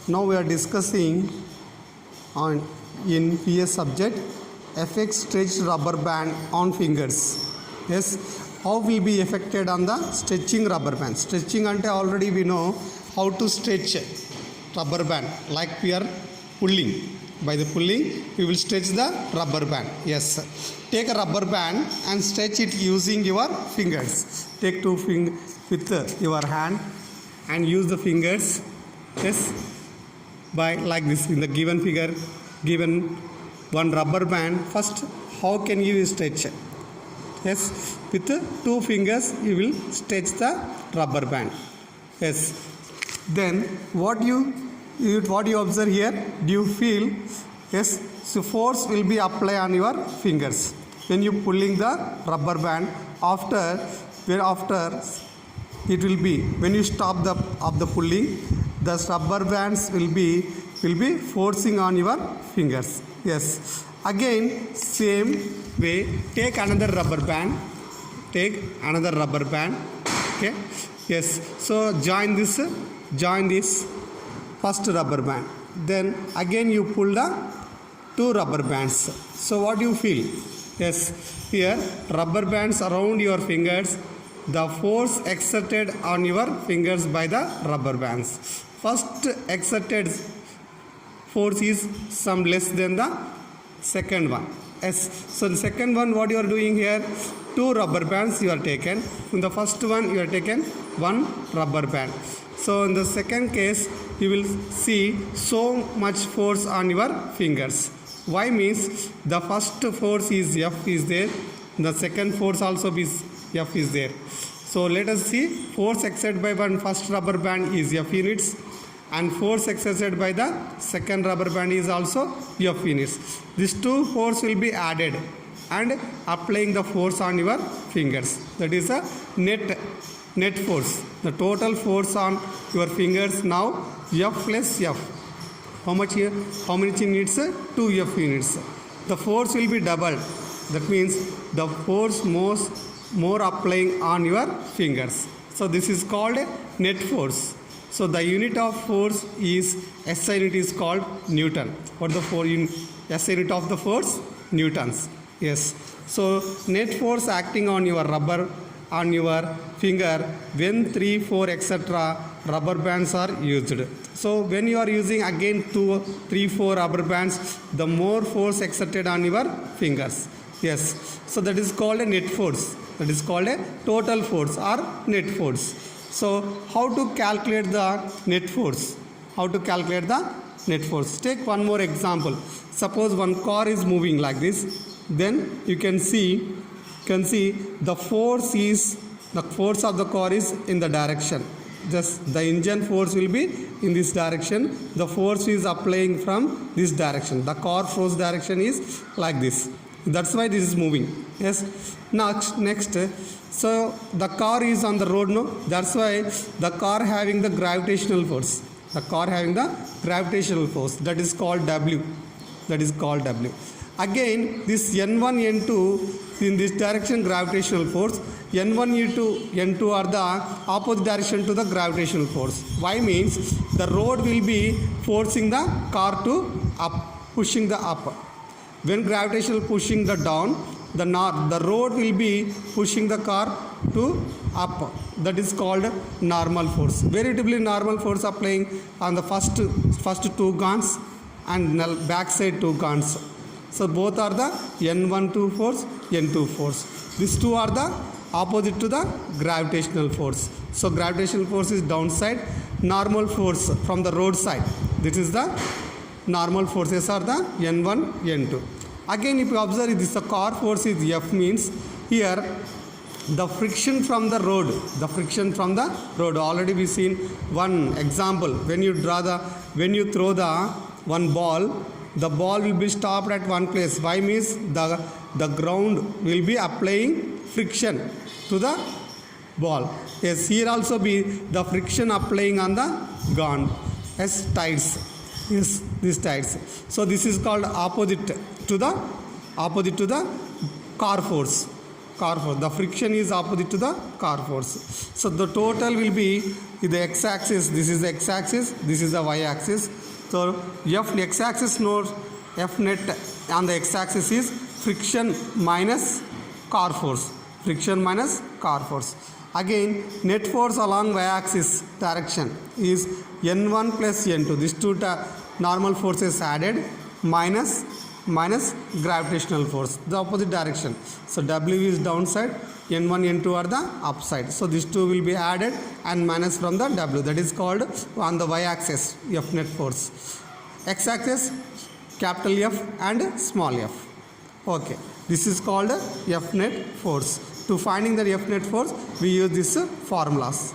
Now we are discussing on in PS subject effect stretched rubber band on fingers. Yes, how will be affected on the stretching rubber band? Stretching ante already we know how to stretch rubber band, like we are pulling. By the pulling we will stretch the rubber band. Yes, take a rubber band and stretch it using your fingers. Take two fingers with your hand and use the fingers. Yes, by like this in the given figure, given one rubber band. First, how can you stretch? Yes, with two fingers you will stretch the rubber band. Yes, then what you observe here? Do you feel? Yes, so force will be applied on your fingers when you pulling the rubber band. After it will be, when you stop the pulling, the rubber bands will be forcing on your fingers. Yes, again same way, take another rubber band. Okay, yes, so join this first rubber band, then again you pull the two rubber bands. So what do you feel? Yes, here rubber bands around your fingers, the force exerted on your fingers by the rubber bands. First exerted force is some less than the second one. Yes, so the second one, what you are doing here, two rubber bands you are taken. In the first one you are taken one rubber band. So in the second case you will see so much force on your fingers. Why? Means the first force is F is there, the second force also is F is there. So let us see, force exerted by one first rubber band is F units, and force exerted by the second rubber band is also F units. These two force will be added and applying the force on your fingers. That is a net force. The total force on your fingers now F plus F. How much here? How many units? 2 F units. The force will be doubled. That means the force more applying on your fingers. So this is called net force. So the unit of force is SI unit is called Newton. What the SI unit of the force? Newtons. Yes. So net force acting on your rubber, on your finger, when 3, 4 etc. rubber bands are used. So when you are using again 2, 3, 4 rubber bands, the more force exerted on your fingers. Yes. So that is called a net force. That is called a total force or net force. So how to calculate the net force? How to calculate the net force? Take one more example. Suppose one car is moving like this. Then you can see the force of the car is in the direction. Just the engine force will be in this direction. The force is applying from this direction. The car force direction is like this. That's why this is moving. Yes. Next, so the car is on the road, no? That's why the car having the gravitational force. The car having the gravitational force. That is called W. That is called W. Again, this N1, N2 in this direction gravitational force. N1, N2 are the opposite direction to the gravitational force. Why? Means the road will be forcing the car to up, pushing the up. When gravitational pushing the down, the road will be pushing the car to up. That is called normal force. Veritably normal force applying on the first two guns and back side two guns. So both are the N12 force, N2 force. These two are the opposite to the gravitational force. So gravitational force is downside, normal force from the road side. This is the normal forces are the N1, N2. Again, if you observe this, the car force is F, means here the friction from the road. Already we seen one example. When you throw the one ball, the ball will be stopped at one place. Why? Means the ground will be applying friction to the ball. Yes, here also be the friction applying on the ground as tides. Yes, these tides. So this is called opposite to the car force. car force. The friction is opposite to the car force. So the total will be the x-axis. This is the x-axis. This is the y-axis. So x-axis note F net on the x-axis is friction minus car force. Friction minus car force. Again, net force along y-axis direction is N1 plus N2. These two normal forces added minus gravitational force, the opposite direction. So W is downside, N1, N2 are the upside. So these two will be added and minus from the W. That is called on the y-axis F net force. X-axis capital F and small f. Okay, this is called F net force. To finding the F net force, we use this formulas.